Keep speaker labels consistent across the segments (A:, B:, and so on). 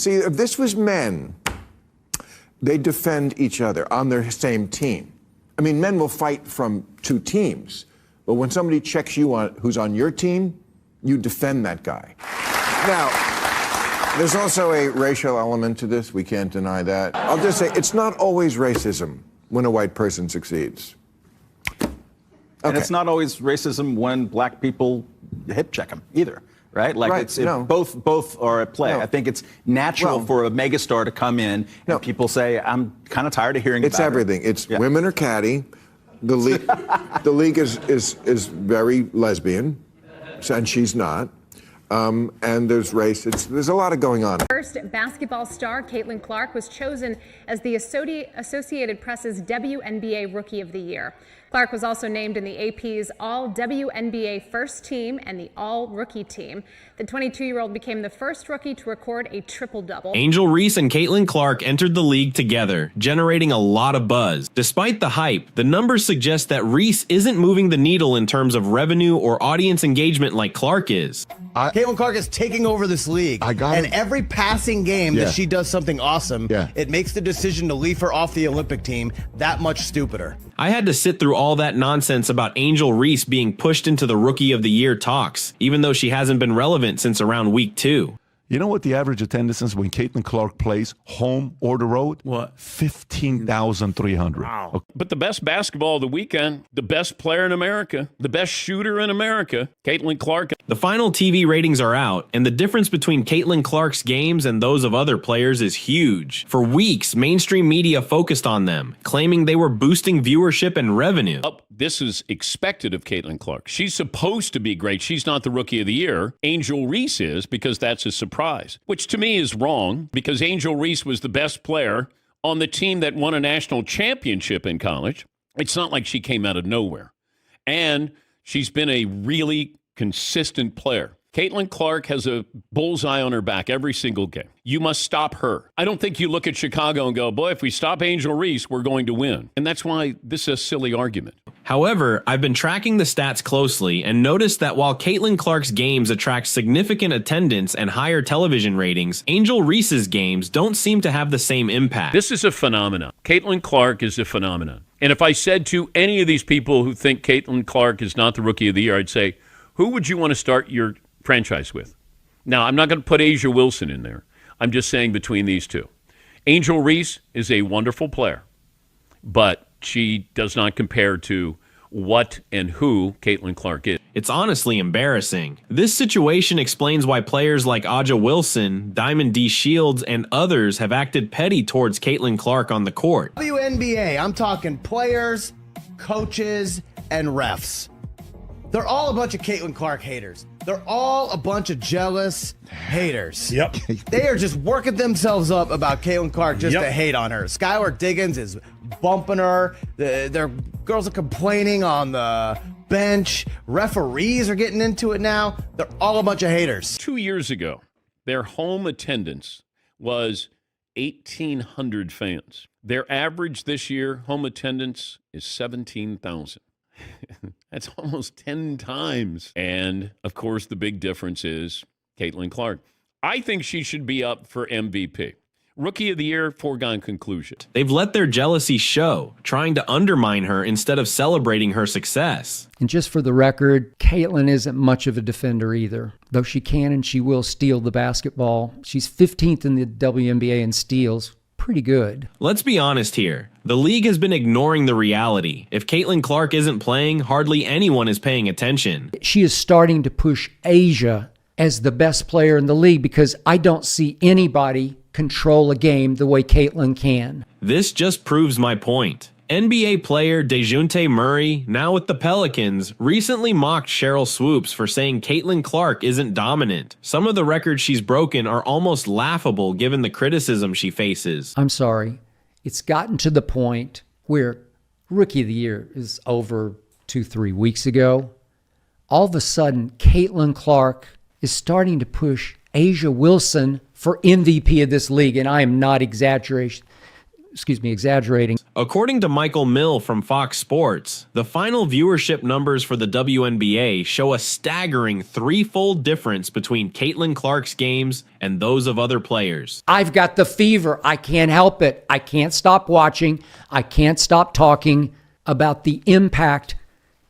A: See, if this was men, they defend each other on their same team. I mean, men will fight from two teams, but when somebody checks you on who's on your team, you defend that guy. Now, there's also a racial element to this. We can't deny that. I'll just say it's not always racism when a white person succeeds. Okay.
B: And it's not always racism when black people hip check them either. Right? Like
A: right.
B: Both are at play.
A: No.
B: I think it's natural for a megastar to come in and people say, I'm kind of tired of hearing
A: it's
B: about
A: everything.
B: It.
A: It's women are catty. The league is very lesbian, and she's not. And there's race. There's a lot of going on.
C: First basketball star Caitlin Clark was chosen as the Associated Press's WNBA Rookie of the Year. Clark was also named in the AP's All-WNBA First Team and the All-Rookie Team. The 22-year-old became the first rookie to record a triple-double.
D: Angel Reese and Caitlin Clark entered the league together, generating a lot of buzz. Despite the hype, the numbers suggest that Reese isn't moving the needle in terms of revenue or audience engagement like Clark is.
E: Caitlin Clark is taking over this league. And every passing game that she does something awesome, it makes the decision to leave her off the Olympic team that much stupider.
D: I had to sit through all that nonsense about Angel Reese being pushed into the Rookie of the Year talks, even though she hasn't been relevant since around week 2.
F: You know what the average attendance is when Caitlin Clark plays, home or the road?
G: What?
F: 15,300.
G: Wow. Okay. But the best basketball of the weekend, the best player in America, the best shooter in America, Caitlin Clark.
D: The final TV ratings are out, and the difference between Caitlin Clark's games and those of other players is huge. For weeks, mainstream media focused on them, claiming they were boosting viewership and revenue.
G: This is expected of Caitlin Clark. She's supposed to be great. She's not the Rookie of the Year. Angel Reese is, because that's a surprise, which to me is wrong, because Angel Reese was the best player on the team that won a national championship in college. It's not like she came out of nowhere. And she's been a really consistent player. Caitlin Clark has a bullseye on her back every single game. You must stop her. I don't think you look at Chicago and go, boy, if we stop Angel Reese, we're going to win. And that's why this is a silly argument.
D: However, I've been tracking the stats closely and noticed that while Caitlin Clark's games attract significant attendance and higher television ratings, Angel Reese's games don't seem to have the same impact.
G: This is a phenomenon. Caitlin Clark is a phenomenon. And if I said to any of these people who think Caitlin Clark is not the Rookie of the Year, I'd say, who would you want to start your franchise with? Now, I'm not going to put A'ja Wilson in there. I'm just saying between these two. Angel Reese is a wonderful player, but she does not compare to what and who Caitlin Clark is.
D: It's honestly embarrassing. This situation explains why players like A'ja Wilson, Diamond D. Shields, and others have acted petty towards Caitlin Clark on the court.
E: WNBA, I'm talking players, coaches, and refs. They're all a bunch of Caitlin Clark haters. They're all a bunch of jealous haters.
H: Yep.
E: They are just working themselves up about Caitlin Clark just to hate on her. Skylar Diggins is bumping her. Their girls are complaining on the bench. Referees are getting into it now. They're all a bunch of haters.
G: 2 years ago, their home attendance was 1,800 fans. Their average this year, home attendance, is 17,000. That's almost 10 times. And, of course, the big difference is Caitlin Clark. I think she should be up for MVP. Rookie of the Year, foregone conclusion.
D: They've let their jealousy show, trying to undermine her instead of celebrating her success.
I: And just for the record, Caitlin isn't much of a defender either. Though she can and she will steal the basketball. She's 15th in the WNBA in steals. Pretty good.
D: Let's be honest here. The league has been ignoring the reality. If Caitlin Clark isn't playing, hardly anyone is paying attention.
I: She is starting to push A'ja as the best player in the league because I don't see anybody control a game the way Caitlin can.
D: This just proves my point. NBA player DeJounte Murray, now with the Pelicans, recently mocked Cheryl Swoops for saying Caitlin Clark isn't dominant. Some of the records she's broken are almost laughable given the criticism she faces.
I: I'm sorry. It's gotten to the point where Rookie of the Year is over 2-3 weeks ago. All of a sudden, Caitlin Clark is starting to push A'ja Wilson for MVP of this league, and I am not exaggerating. exaggerating.
D: According to Michael Mill from Fox Sports, the final viewership numbers for the WNBA show a staggering threefold difference between Caitlin Clark's games and those of other players.
I: I've got the fever. I can't help it. I can't stop watching. I can't stop talking about the impact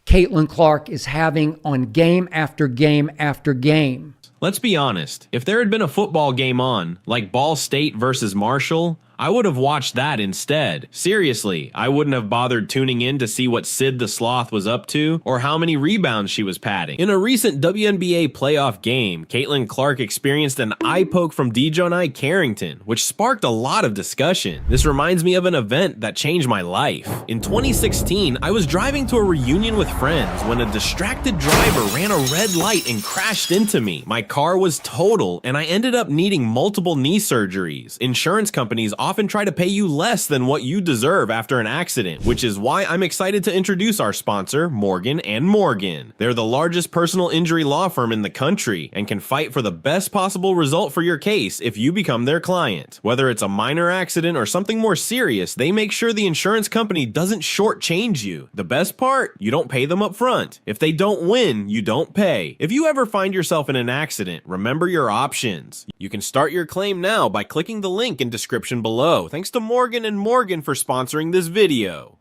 I: Caitlin Clark is having on game after game after game.
D: Let's be honest, if there had been a football game on, like Ball State versus Marshall, I would have watched that instead. Seriously, I wouldn't have bothered tuning in to see what Sid the Sloth was up to or how many rebounds she was padding. In a recent WNBA playoff game, Caitlin Clark experienced an eye poke from Dejonai Carrington, which sparked a lot of discussion. This reminds me of an event that changed my life. In 2016, I was driving to a reunion with friends when a distracted driver ran a red light and crashed into me. My car was total, and I ended up needing multiple knee surgeries. Insurance companies often try to pay you less than what you deserve after an accident, which is why I'm excited to introduce our sponsor, Morgan & Morgan. They're the largest personal injury law firm in the country and can fight for the best possible result for your case if you become their client. Whether it's a minor accident or something more serious, they make sure the insurance company doesn't shortchange you. The best part? You don't pay them up front. If they don't win, you don't pay. If you ever find yourself in an accident, remember your options. You can start your claim now by clicking the link in description below. Thanks to Morgan & Morgan for sponsoring this video.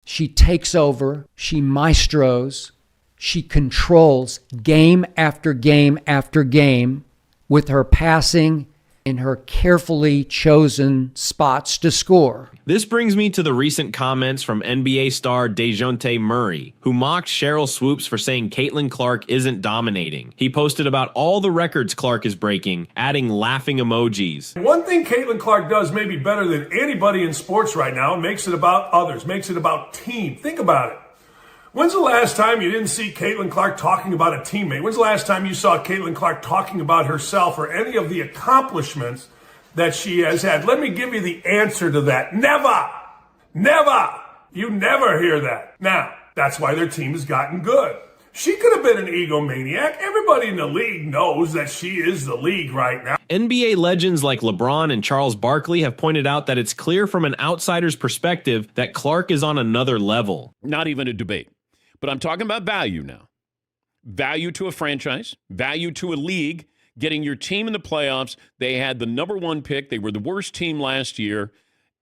I: She takes over, she maestros, she controls game after game after game with her passing in her carefully chosen spots to score.
D: This brings me to the recent comments from NBA star DeJounte Murray, who mocked Sheryl Swoopes for saying Caitlin Clark isn't dominating. He posted about all the records Clark is breaking, adding laughing emojis.
H: One thing Caitlin Clark does maybe better than anybody in sports right now, makes it about others, makes it about team. Think about it. When's the last time you didn't see Caitlin Clark talking about a teammate? When's the last time you saw Caitlin Clark talking about herself or any of the accomplishments that she has had? Let me give you the answer to that. Never! Never! You never hear that. Now, that's why their team has gotten good. She could have been an egomaniac. Everybody in the league knows that she is the league right now.
D: NBA legends like LeBron and Charles Barkley have pointed out that it's clear from an outsider's perspective that Clark is on another level.
G: Not even a debate. But I'm talking about value now. Value to a franchise, value to a league, getting your team in the playoffs. They had the number one pick. They were the worst team last year.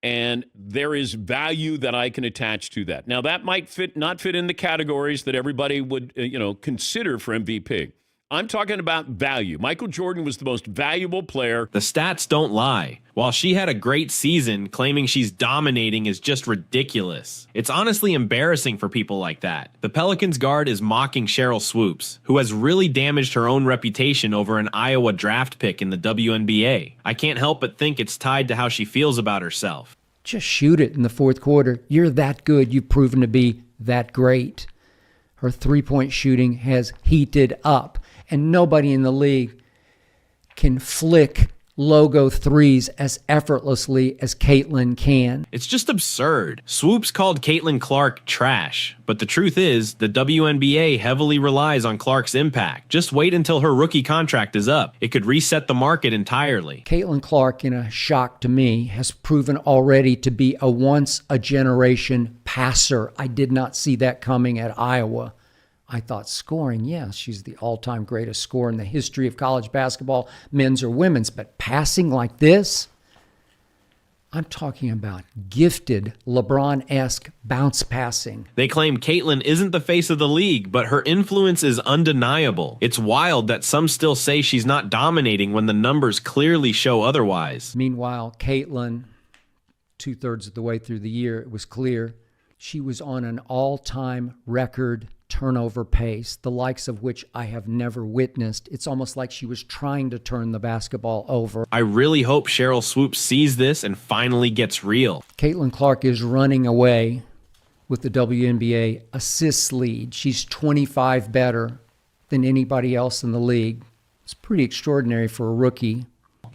G: And there is value that I can attach to that. Now, that might not fit in the categories that everybody would consider for MVP. I'm talking about value. Michael Jordan was the most valuable player.
D: The stats don't lie. While she had a great season, claiming she's dominating is just ridiculous. It's honestly embarrassing for people like that. The Pelicans guard is mocking Sheryl Swoopes, who has really damaged her own reputation over an Iowa draft pick in the WNBA. I can't help but think it's tied to how she feels about herself.
I: Just shoot it in the fourth quarter. You're that good. You've proven to be that great. Her three-point shooting has heated up, and nobody in the league can flick logo threes as effortlessly as Caitlin can.
D: It's just absurd. Swoopes called Caitlin Clark trash, but the truth is, the WNBA heavily relies on Clark's impact. Just wait until her rookie contract is up. It could reset the market entirely.
I: Caitlin Clark, in a shock to me, has proven already to be a once-a-generation passer. I did not see that coming at Iowa. I thought scoring, yes, she's the all-time greatest scorer in the history of college basketball, men's or women's. But passing like this, I'm talking about gifted LeBron-esque bounce passing.
D: They claim Caitlin isn't the face of the league, but her influence is undeniable. It's wild that some still say she's not dominating when the numbers clearly show otherwise.
I: Meanwhile, Caitlin, two-thirds of the way through the year, it was clear she was on an all-time record turnover pace, the likes of which I have never witnessed. It's almost like she was trying to turn the basketball over.
D: I really hope Sheryl Swoopes sees this and finally gets real.
I: Caitlin Clark is running away with the WNBA assists lead. She's 25 better than anybody else in the league. It's pretty extraordinary for a rookie.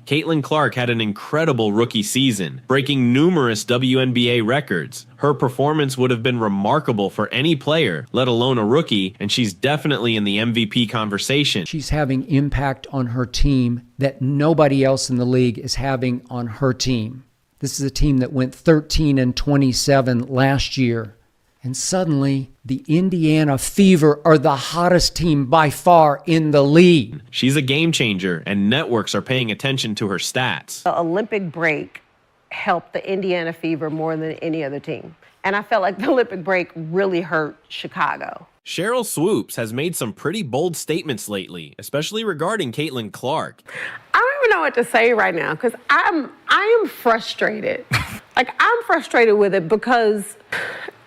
D: Caitlin Clark had an incredible rookie season, breaking numerous WNBA records. Her performance would have been remarkable for any player, let alone a rookie, and she's definitely in the MVP conversation.
I: She's having impact on her team that nobody else in the league is having on her team. This is a team that went 13-27 last year. And suddenly, the Indiana Fever are the hottest team by far in the league.
D: She's a game changer, and networks are paying attention to her stats.
J: The Olympic break helped the Indiana Fever more than any other team. And I felt like the Olympic break really hurt Chicago.
D: Sheryl Swoops has made some pretty bold statements lately, especially regarding Caitlin Clark.
J: I don't even know what to say right now because I am frustrated. I'm frustrated with it because,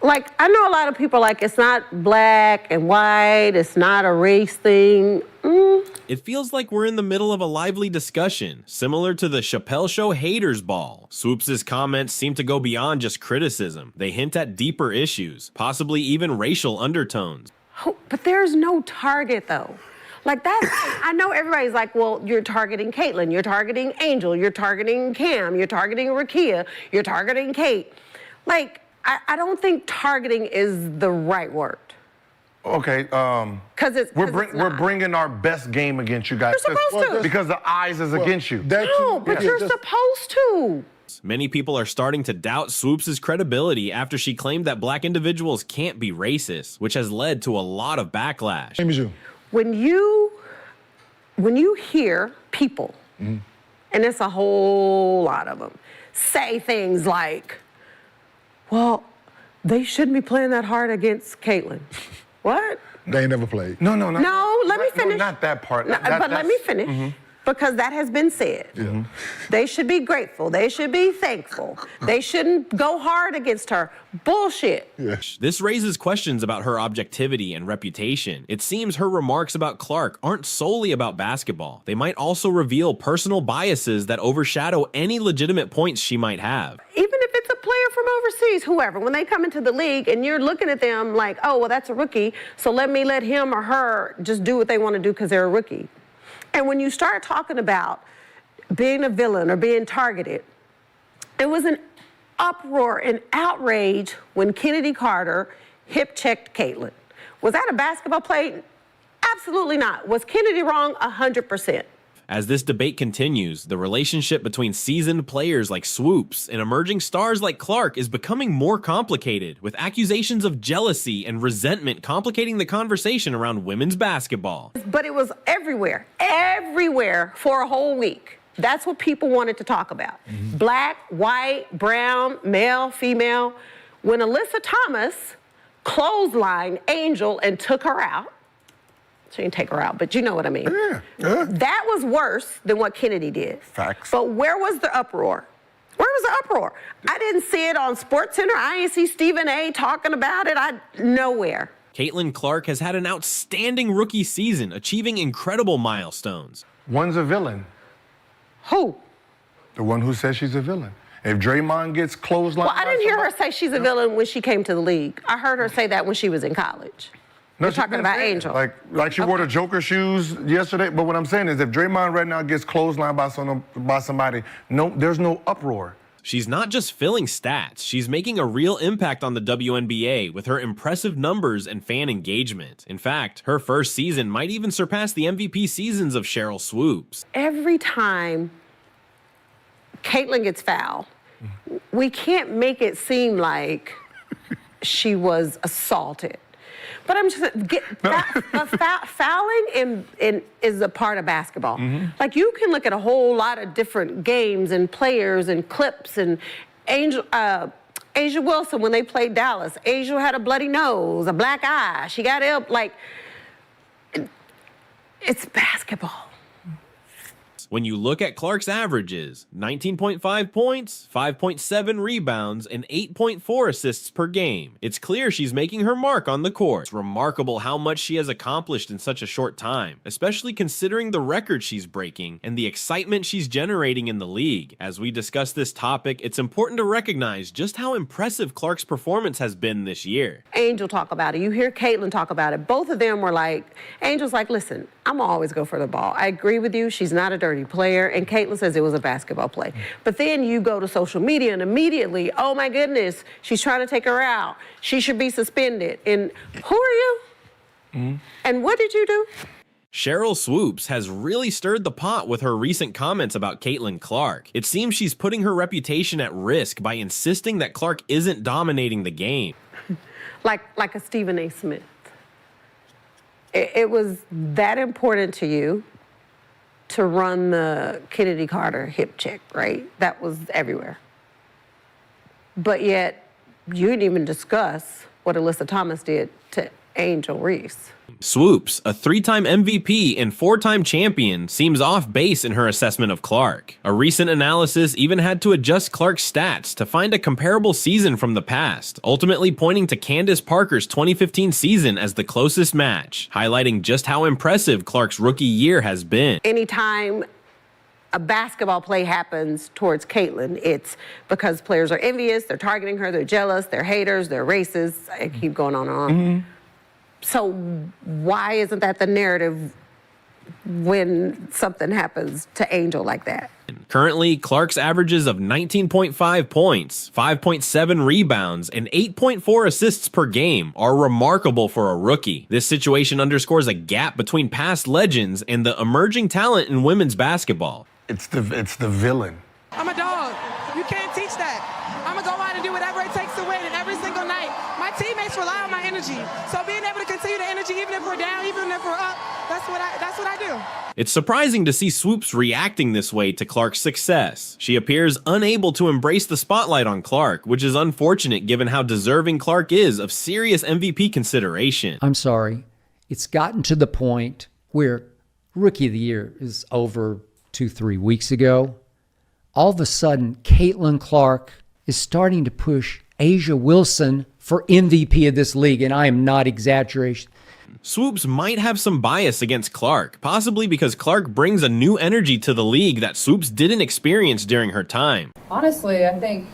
J: I know a lot of people are like, it's not black and white, it's not a race thing.
D: It feels like we're in the middle of a lively discussion, similar to the Chappelle Show haters ball. Swoops' comments seem to go beyond just criticism. They hint at deeper issues, possibly even racial undertones.
J: Oh, but there's no target, though. I know everybody's like, well, you're targeting Caitlin, you're targeting Angel, you're targeting Cam, you're targeting Rakia, you're targeting Kate. I don't think targeting is the right word.
K: Okay, we're bringing our best game against you guys.
J: You're supposed to.
K: Because the eyes is against you.
J: No, but you're supposed to.
D: Many people are starting to doubt Swoops' credibility after she claimed that black individuals can't be racist, which has led to a lot of backlash.
J: When you hear people, and it's a whole lot of them, say things like, well, they shouldn't be playing that hard against Caitlin. What?
K: They ain't never played. No,
J: let me finish.
K: Not that part.
J: But let me finish. Because that has been said.
K: Yeah.
J: They should be grateful. They should be thankful. They shouldn't go hard against her. Bullshit.
K: Yeah.
D: This raises questions about her objectivity and reputation. It seems her remarks about Clark aren't solely about basketball. They might also reveal personal biases that overshadow any legitimate points she might have.
J: Even if it's a player from overseas, whoever, when they come into the league and you're looking at them like, oh, well, that's a rookie, so let him or her just do what they want to do because they're a rookie. And when you start talking about being a villain or being targeted, it was an uproar and outrage when Kennedy Carter hip-checked Caitlin. Was that a basketball play? Absolutely not. Was Kennedy wrong? 100%.
D: As this debate continues, the relationship between seasoned players like Swoops and emerging stars like Clark is becoming more complicated, with accusations of jealousy and resentment complicating the conversation around women's basketball.
J: But it was everywhere for a whole week. That's what people wanted to talk about. Black, white, brown, male, female. When Alyssa Thomas clotheslined Angel and took her out, she didn't take her out, but you know what I mean. That was worse than what Kennedy did.
K: Facts.
J: But where was the uproar? Where was the uproar? I didn't see it on SportsCenter. I didn't see Stephen A. talking about it. Nowhere.
D: Caitlin Clark has had an outstanding rookie season, achieving incredible milestones.
K: One's a villain.
J: Who?
K: The one who says she's a villain. If Draymond gets clotheslined.
J: Well, I didn't hear her say she's a villain when she came to the league. I heard her say that when she was in college.
K: No,
J: you're talking about Angel.
K: Like she wore the Joker shoes yesterday. But what I'm saying is if Draymond right now gets clotheslined by somebody, there's no uproar.
D: She's not just filling stats, she's making a real impact on the WNBA with her impressive numbers and fan engagement. In fact, her first season might even surpass the MVP seasons of Sheryl Swoops.
J: Every time Caitlin gets fouled, we can't make it seem like she was assaulted. But I'm just fouling is a part of basketball. Like you can look at a whole lot of different games and players and clips and Asia Wilson when they played Dallas. Asia had a bloody nose, a black eye. She got ill. It's basketball.
D: When you look at Clark's averages, 19.5 points, 5.7 rebounds, and 8.4 assists per game, it's clear she's making her mark on the court. It's remarkable how much she has accomplished in such a short time, especially considering the record she's breaking and the excitement she's generating in the league. As we discuss this topic, it's important to recognize just how impressive Clark's performance has been this year.
J: Angel talk about it. You hear Caitlin talk about it. Both of them were like, Angel's like, listen, I'm gonna always go for the ball. I agree with you. She's not a dirty player. And Caitlin says it was a basketball play. But then you go to social media and immediately, oh my goodness, she's trying to take her out. She should be suspended. And who are you? And what did you do?
D: Cheryl Swoops has really stirred the pot with her recent comments about Caitlin Clark. It seems she's putting her reputation at risk by insisting that Clark isn't dominating the game.
J: Like a Stephen A. Smith. It was that important to you to run the Kennedy Carter hip check, right? That was everywhere. But yet, you didn't even discuss what Alyssa Thomas did to Angel Reese.
D: Swoops, a 3-time MVP and 4-time champion, seems off base in her assessment of Clark. A recent analysis even had to adjust Clark's stats to find a comparable season from the past, ultimately pointing to Candace Parker's 2015 season as the closest match, highlighting just how impressive Clark's rookie year has been.
J: Anytime a basketball play happens towards Caitlin, it's because players are envious, they're targeting her, they're jealous, they're haters, they're racist. I keep going on and on.
K: Mm-hmm.
J: So why isn't that the narrative when something happens to Angel like that?
D: Currently, Clark's averages of 19.5 points, 5.7 rebounds, and 8.4 assists per game are remarkable for a rookie. This situation underscores a gap between past legends and the emerging talent in women's basketball.
K: It's the villain.
L: I'm a dog. You can't teach that. I'm going to go out and do whatever it takes to win, and every single night. My teammates rely on my energy. So being able to continue the energy, even if we're down, even if we're up, that's what I do.
D: It's surprising to see Swoops reacting this way to Clark's success. She appears unable to embrace the spotlight on Clark, which is unfortunate given how deserving Clark is of serious MVP consideration.
I: I'm sorry. It's gotten to the point where Rookie of the Year is over 2-3 weeks ago. All of a sudden, Caitlin Clark is starting to push A'ja Wilson for MVP of this league, and I am not exaggerating.
D: Swoops might have some bias against Clark, possibly because Clark brings a new energy to the league that Swoops didn't experience during her time.
M: Honestly, I think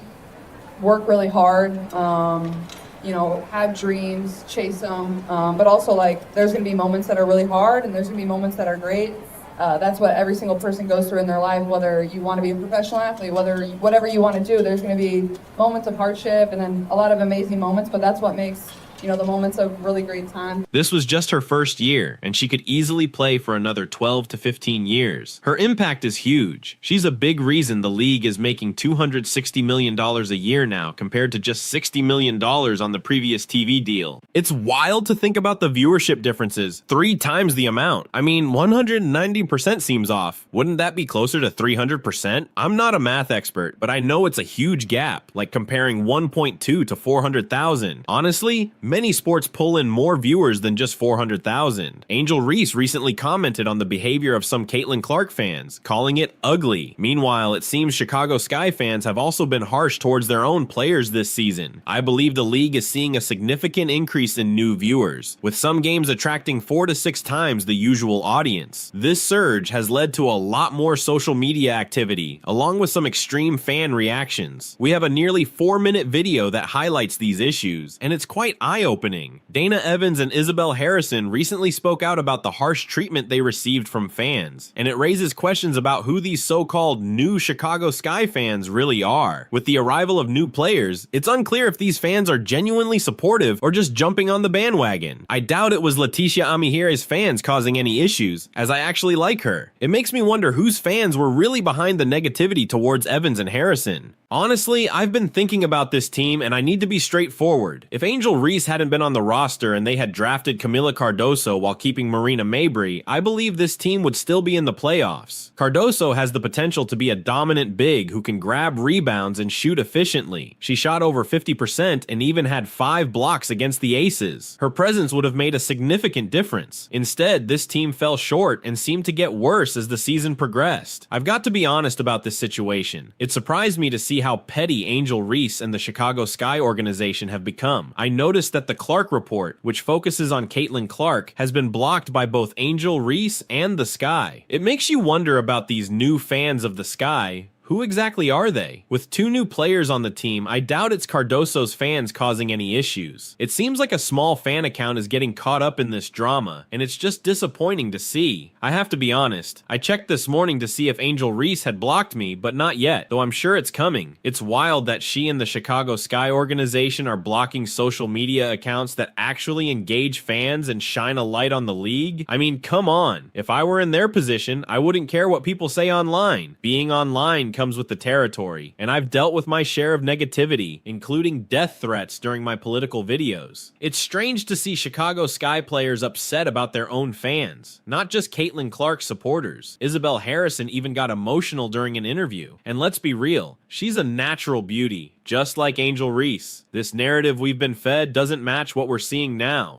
M: work really hard, have dreams, chase them, but also there's going to be moments that are really hard and there's going to be moments that are great. That's what every single person goes through in their life, whether you want to be a professional athlete, whatever you want to do, there's going to be moments of hardship and then a lot of amazing moments, but that's what makes the moments of really great time.
D: This was just her first year, and she could easily play for another 12 to 15 years. Her impact is huge. She's a big reason the league is making $260 million a year now, compared to just $60 million on the previous TV deal. It's wild to think about the viewership differences, 3 times the amount. I mean, 190% seems off. Wouldn't that be closer to 300%? I'm not a math expert, but I know it's a huge gap, like comparing 1.2 to 400,000. Honestly, many sports pull in more viewers than just 400,000. Angel Reese recently commented on the behavior of some Caitlin Clark fans, calling it ugly. Meanwhile, it seems Chicago Sky fans have also been harsh towards their own players this season. I believe the league is seeing a significant increase in new viewers, with some games attracting 4 to 6 times the usual audience. This surge has led to a lot more social media activity, along with some extreme fan reactions. We have a nearly 4-minute video that highlights these issues, and it's quite eye-opening. Dana Evans and Isabel Harrison recently spoke out about the harsh treatment they received from fans, and it raises questions about who these so-called new Chicago Sky fans really are. With the arrival of new players, it's unclear if these fans are genuinely supportive or just jumping on the bandwagon. I doubt it was Leticia Amihire's fans causing any issues, as I actually like her. It makes me wonder whose fans were really behind the negativity towards Evans and Harrison. Honestly, I've been thinking about this team, and I need to be straightforward. If Angel Reese hadn't been on the roster and they had drafted Camila Cardoso while keeping Marina Mabrey, I believe this team would still be in the playoffs. Cardoso has the potential to be a dominant big who can grab rebounds and shoot efficiently. She shot over 50% and even had 5 blocks against the Aces. Her presence would have made a significant difference. Instead, this team fell short and seemed to get worse as the season progressed. I've got to be honest about this situation. It surprised me to see how petty Angel Reese and the Chicago Sky organization have become. I noticed that the Clark Report, which focuses on Caitlin Clark, has been blocked by both Angel Reese and the Sky. It makes you wonder about these new fans of the Sky, Who exactly are they? With 2 new players on the team, I doubt it's Cardoso's fans causing any issues. It seems like a small fan account is getting caught up in this drama, and it's just disappointing to see. I have to be honest, I checked this morning to see if Angel Reese had blocked me, but not yet, though I'm sure it's coming. It's wild that she and the Chicago Sky organization are blocking social media accounts that actually engage fans and shine a light on the league. I mean, come on. If I were in their position, I wouldn't care what people say online. Being online comes with the territory, and I've dealt with my share of negativity, including death threats during my political videos. It's strange to see Chicago Sky players upset about their own fans, not just Caitlin Clark supporters. Isabel Harrison even got emotional during an interview. And let's be real, she's a natural beauty, just like Angel Reese. This narrative we've been fed doesn't match what we're seeing now.